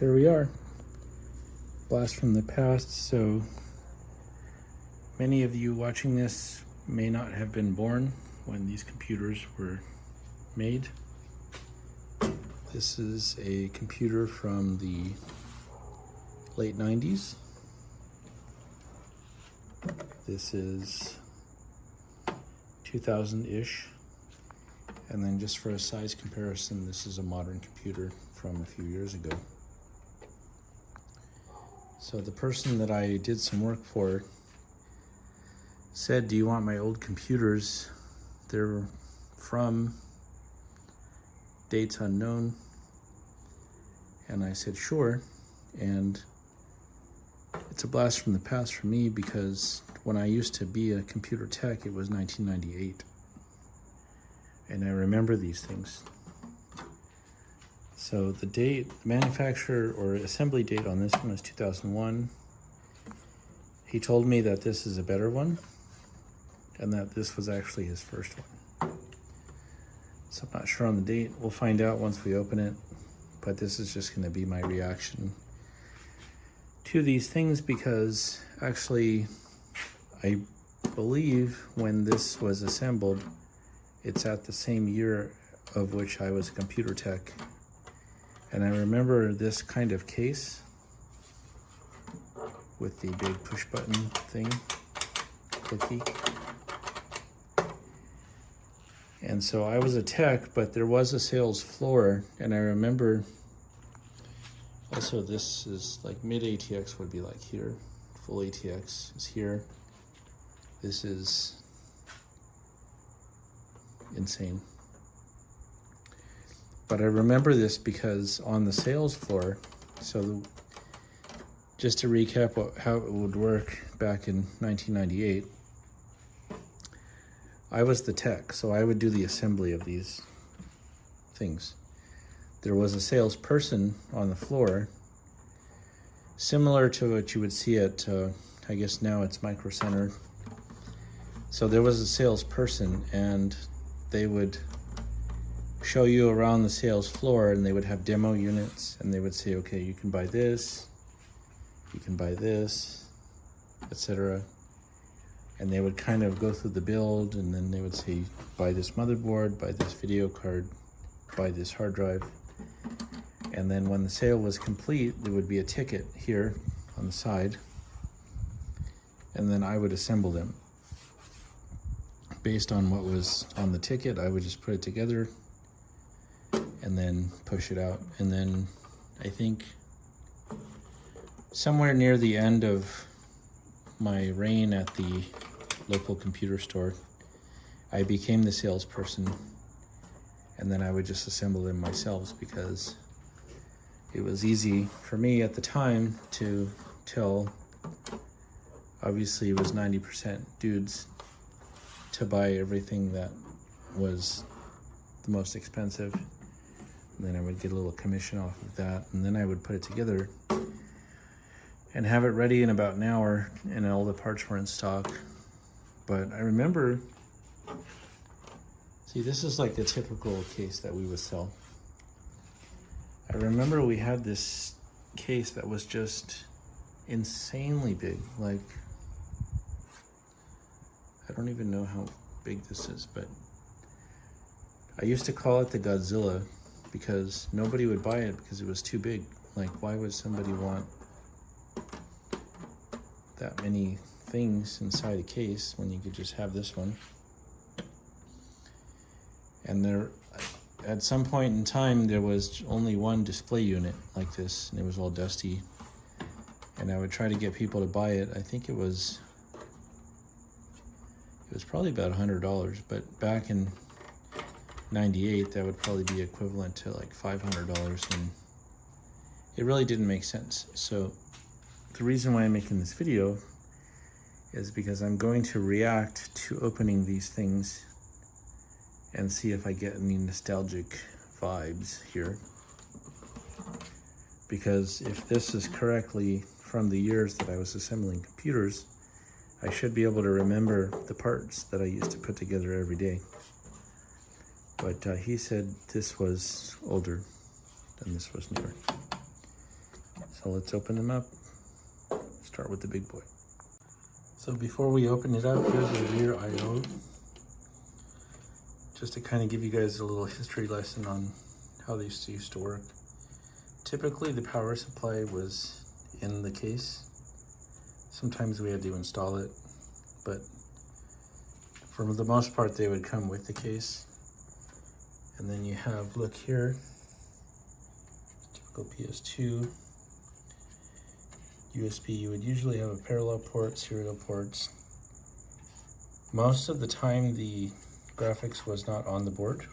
here we are. Blast from the past. So many of you watching this may not have been born when these computers were made. This is a computer from the late 90s. This is 2000-ish. And then just for a size comparison, this is a modern computer from a few years ago. So the person that I did some work for said, "Do you want my old computers? They're from dates unknown." And I said, "Sure." And it's a blast from the past for me because when I used to be a computer tech, it was 1998. And I remember these things. So the date, the manufacturer or assembly date on this one is 2001. He told me that this is a better one and that this was actually his first one. So I'm not sure on the date. We'll find out once we open it, but this is just going to be my reaction to these things because actually I believe when this was assembled, it's at the same year of which I was a computer tech. And I remember this kind of case with the big push button thing, clicky. And so I was a tech, but there was a sales floor. And I remember also this is like mid ATX would be like here. Full ATX is here. This is insane. But I remember this because on the sales floor, just to recap how it would work back in 1998, I was the tech, so I would do the assembly of these things. There was a salesperson on the floor, similar to what you would see at, I guess now it's Micro Center. So there was a salesperson and they would show you around the sales floor and they would have demo units and they would say, okay, you can buy this, etc. And they would kind of go through the build and then they would say, buy this motherboard, buy this video card, buy this hard drive. And then when the sale was complete, there would be a ticket here on the side. And then I would assemble them. Based on what was on the ticket, I would just put it together and then push it out. And then I think somewhere near the end of my reign at the local computer store, I became the salesperson, and then I would just assemble them myself because it was easy for me at the time to tell. Obviously it was 90% dudes to buy everything that was the most expensive. And then I would get a little commission off of that. And then I would put it together and have it ready in about an hour and all the parts were in stock. But I remember, see, this is like the typical case that we would sell. I remember we had this case that was just insanely big. Like, I don't even know how big this is, but I used to call it the Godzilla because nobody would buy it because it was too big. Like, why would somebody want that many things inside a case when you could just have this one? And there, at some point in time, there was only one display unit like this, and it was all dusty. And I would try to get people to buy it. I think it was probably about $100, but back in 98, that would probably be equivalent to like $500, and it really didn't make sense. So the reason why I'm making this video is because I'm going to react to opening these things and see if I get any nostalgic vibes here. Because if this is correctly from the years that I was assembling computers, I should be able to remember the parts that I used to put together every day. But he said this was older and this was newer. So let's open them up. Start with the big boy. So before we open it up, here's the rear I/O. Just to kind of give you guys a little history lesson on how these used to work. Typically the power supply was in the case. Sometimes we had to install it, but for the most part they would come with the case. And then you have, look here, typical PS2 USB. You would usually have a parallel port, serial ports. Most of the time the graphics was not on the board,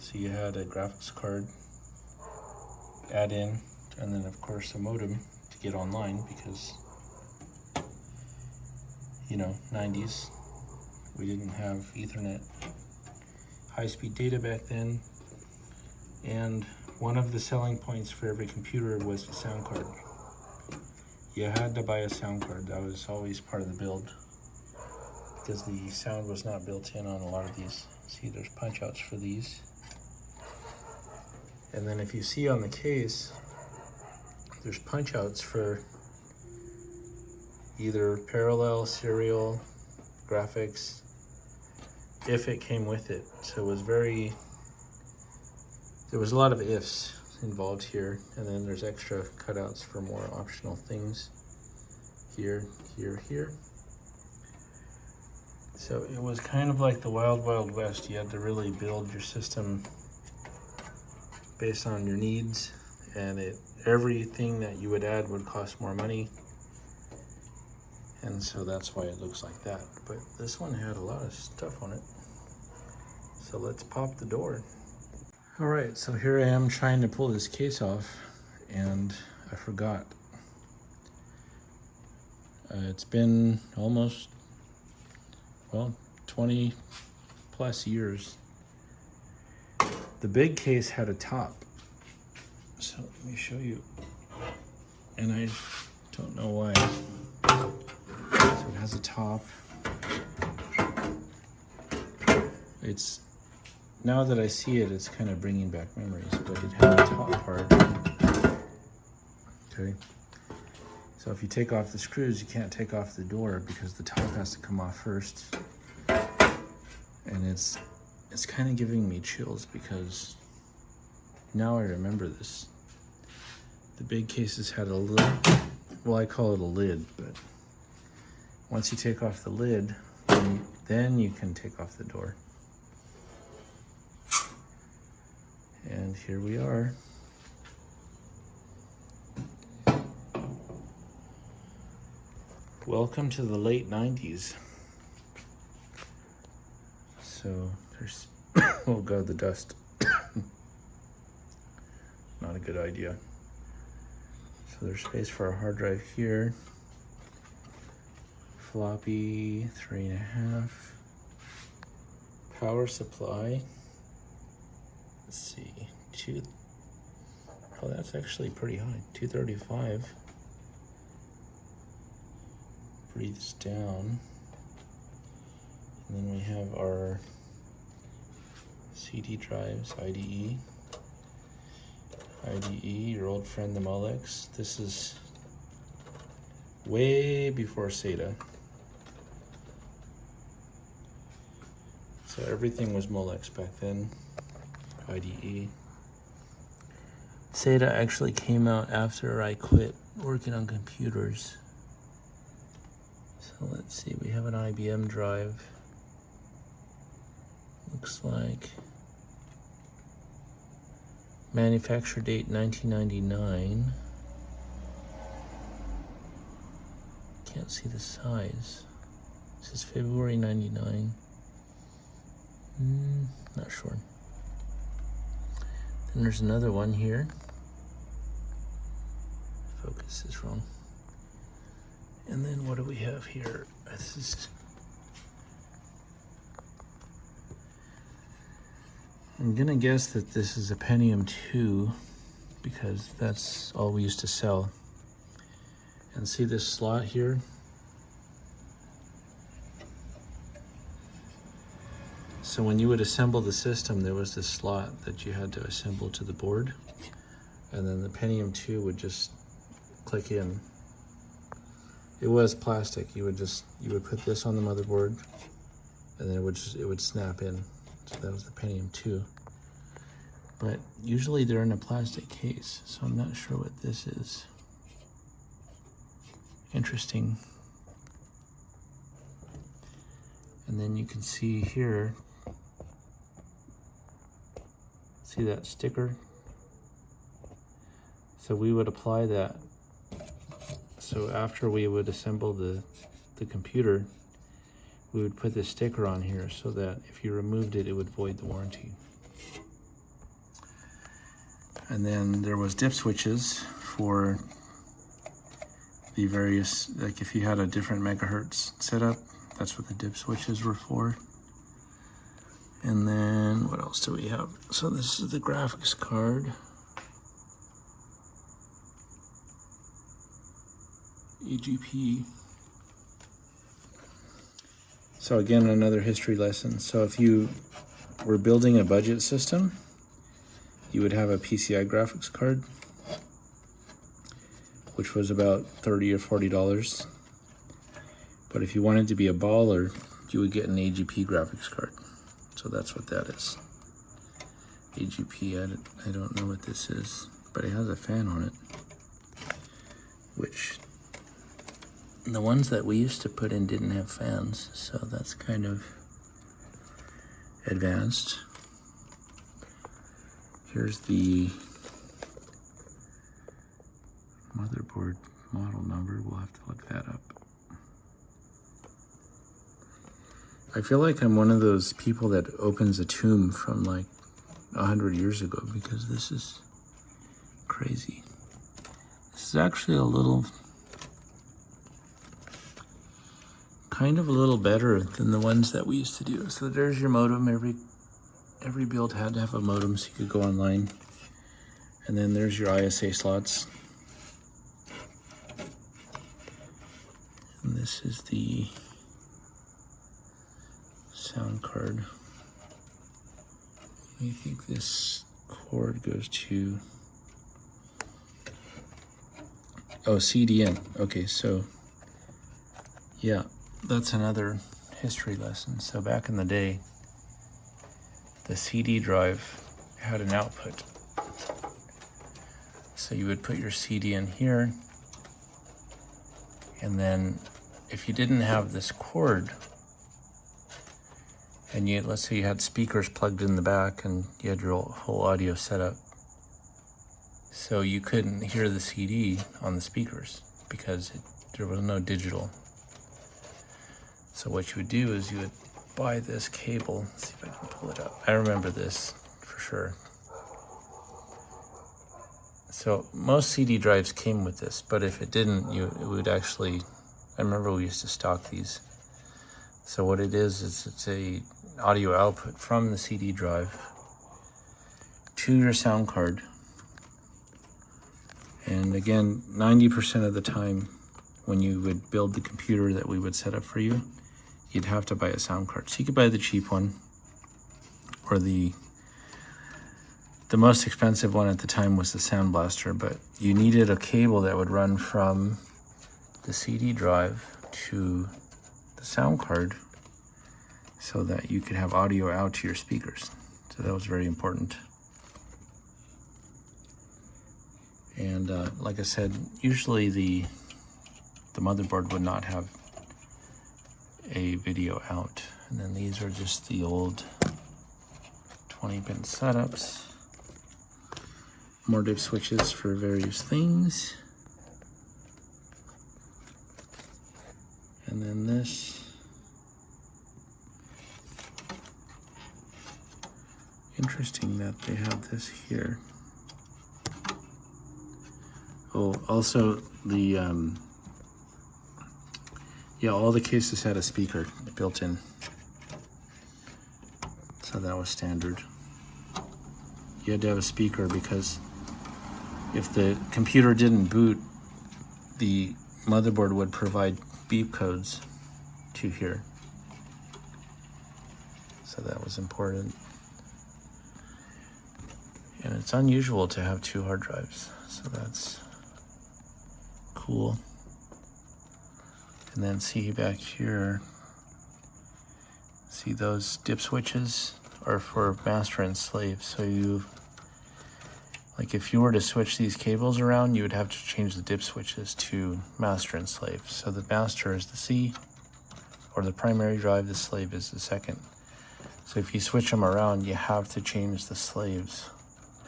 so you had a graphics card add in, and then of course a modem to get online, because you know, 90s, we didn't have Ethernet high-speed data back then. And one of the selling points for every computer was the sound card. You had to buy a sound card. That was always part of the build, because the sound was not built in on a lot of these. See, there's punch outs for these. And then if you see on the case, there's punch outs for either parallel, serial, graphics, if it came with it. So it was there was a lot of ifs involved here. And then there's extra cutouts for more optional things here, here, here. So it was kind of like the Wild Wild West. You had to really build your system based on your needs, and everything that you would add would cost more money. And so that's why it looks like that. But this one had a lot of stuff on it. So let's pop the door. All right, so here I am trying to pull this case off, and I forgot. It's been almost, well, 20 plus years. The big case had a top. So let me show you. And I don't know why. So it has a top. It's, now that I see it, it's kind of bringing back memories, but it had a top part. Okay. So if you take off the screws, you can't take off the door because the top has to come off first. And it's kind of giving me chills, because now I remember this. The big cases had a lid. Well, I call it a lid, but once you take off the lid, then you can take off the door. And here we are. Welcome to the late 90s. So there's, oh God, the dust. Not a good idea. So there's space for a hard drive here. Floppy, 3.5. Power supply. Let's see, oh, that's actually pretty high, 235. Breathes down. And then we have our CD drives, IDE, your old friend the Molex. This is way before SATA. So everything was Molex back then, IDE. SATA actually came out after I quit working on computers. So let's see, we have an IBM drive. Looks like manufacture date 1999. Can't see the size. This is February 99. Not sure. Then there's another one here. Focus is wrong. And then what do we have here? This is, I'm gonna guess that this is a Pentium 2, because that's all we used to sell. And see this slot here? So when you would assemble the system, there was this slot that you had to assemble to the board. And then the Pentium 2 would just click in. It was plastic. You would put this on the motherboard, and then it would snap in. So that was the Pentium 2. But usually they're in a plastic case, so I'm not sure what this is. Interesting. And then you can see here, see that sticker? So we would apply that. So after we would assemble the computer, we would put this sticker on here so that if you removed it, it would void the warranty. And then there was dip switches for the various, like if you had a different megahertz setup, that's what the dip switches were for. And then what else do we have? So this is the graphics card. AGP. So again, another history lesson. So if you were building a budget system, you would have a PCI graphics card, which was about $30 or $40. But if you wanted to be a baller, you would get an AGP graphics card. So that's what that is. AGP, I don't know what this is, but it has a fan on it, which the ones that we used to put in didn't have fans, so that's kind of advanced. Here's the motherboard model number. We'll have to look that up. I feel like I'm one of those people that opens a tomb from like 100 years ago, because this is crazy. This is actually kind of a little better than the ones that we used to do. So there's your modem. Every build had to have a modem so you could go online. And then there's your ISA slots. And this is the sound card. I think this cord goes to, oh, CDN. Okay, so yeah, that's another history lesson. So back in the day, the CD drive had an output. So you would put your CD in here, and then if you didn't have this cord, and let's say you had speakers plugged in the back and you had your whole audio set up, so you couldn't hear the CD on the speakers because there was no digital. So what you would do is you would buy this cable. Let's see if I can pull it up. I remember this for sure. So most CD drives came with this, but if it didn't, it would actually, I remember we used to stock these. So what it is it's a audio output from the CD drive to your sound card. And again, 90% of the time when you would build the computer that we would set up for you, you'd have to buy a sound card. So you could buy the cheap one, or the most expensive one at the time was the Sound Blaster, but you needed a cable that would run from the CD drive to the sound card so that you could have audio out to your speakers. So that was very important. And like I said, usually the motherboard would not have a video out. And then these are just the old 20-pin setups. More dip switches for various things. And then this. Interesting that they have this here. Oh, also the, yeah, all the cases had a speaker built in. So that was standard. You had to have a speaker because if the computer didn't boot, the motherboard would provide beep codes to here. So that was important. And it's unusual to have 2 hard drives. So that's Cool. And then see back here, see those dip switches are for master and slave. So you, like if you were to switch these cables around, you would have to change the dip switches to master and slave. So the master is the C, or the primary drive, the slave is the second. So if you switch them around, you have to change the slaves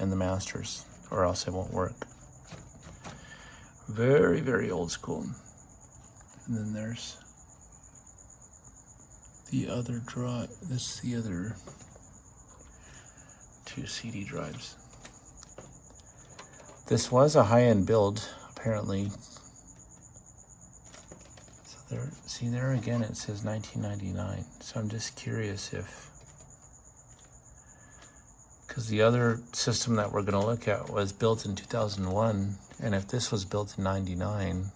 and the masters, or else it won't work. Very, very old school. And then there's the other drive. This is the other 2 CD drives. This was a high-end build, apparently. So there, see there again, it says 1999. So I'm just curious if, because the other system that we're going to look at was built in 2001, and if this was built in 99,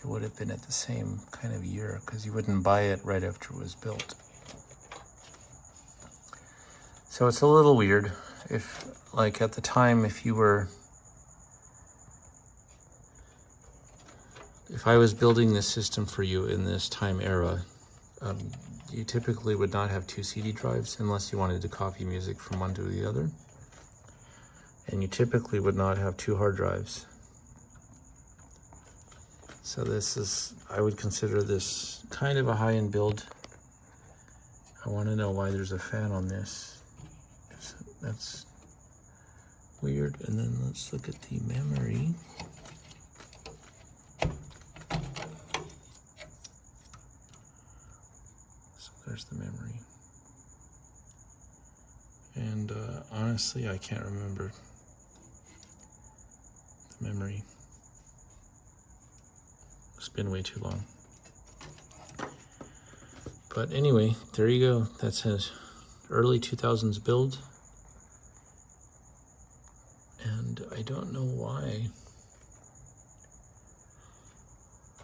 it would have been at the same kind of year, because you wouldn't buy it right after it was built. So it's a little weird. If, like at the time, if I was building this system for you in this time era, you typically would not have 2 CD drives unless you wanted to copy music from one to the other. And you typically would not have 2 hard drives. So this is, I would consider this kind of a high-end build. I want to know why there's a fan on this. That's weird. And then let's look at the memory. So there's the memory. And honestly, I can't remember the memory. It's been way too long. But anyway, there you go. That's an early 2000s build. And I don't know why.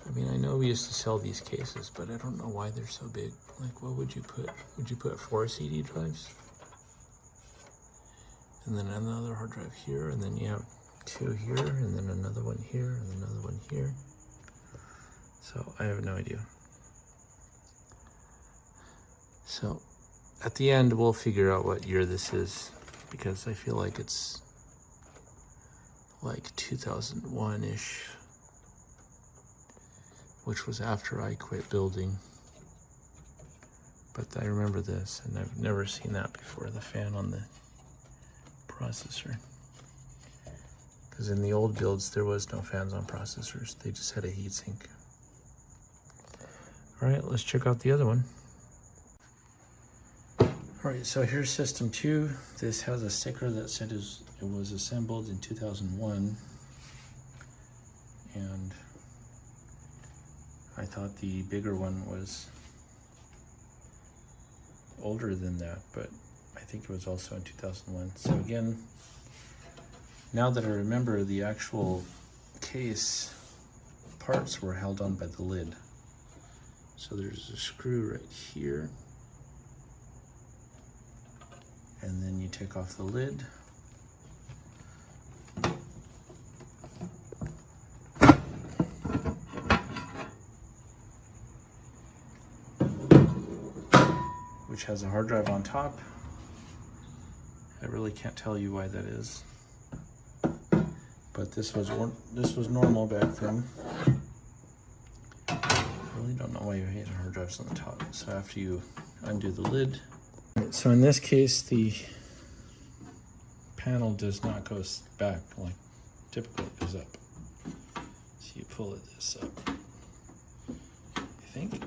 I mean, I know we used to sell these cases, but I don't know why they're so big. Like, what would you put? Would you put 4 CD drives? And then another hard drive here, and then you have 2 here, and then another one here, and another one here. So I have no idea. So at the end, we'll figure out what year this is, because I feel like it's like 2001-ish, which was after I quit building. But I remember this, and I've never seen that before, the fan on the processor. Because in the old builds, there was no fans on processors. They just had a heatsink. All right, let's check out the other one. All right, so here's system 2. This has a sticker that said it was assembled in 2001. And I thought the bigger one was older than that, but I think it was also in 2001. So again, now that I remember, the actual case parts were held on by the lid. So there's a screw right here. And then you take off the lid. Which has a hard drive on top. I really can't tell you why that is. But this was normal back then. I really don't know why you hate hard drives on the top. So after you undo the lid. So in this case, the panel does not go back like typically it goes up. So you pull this up, I think.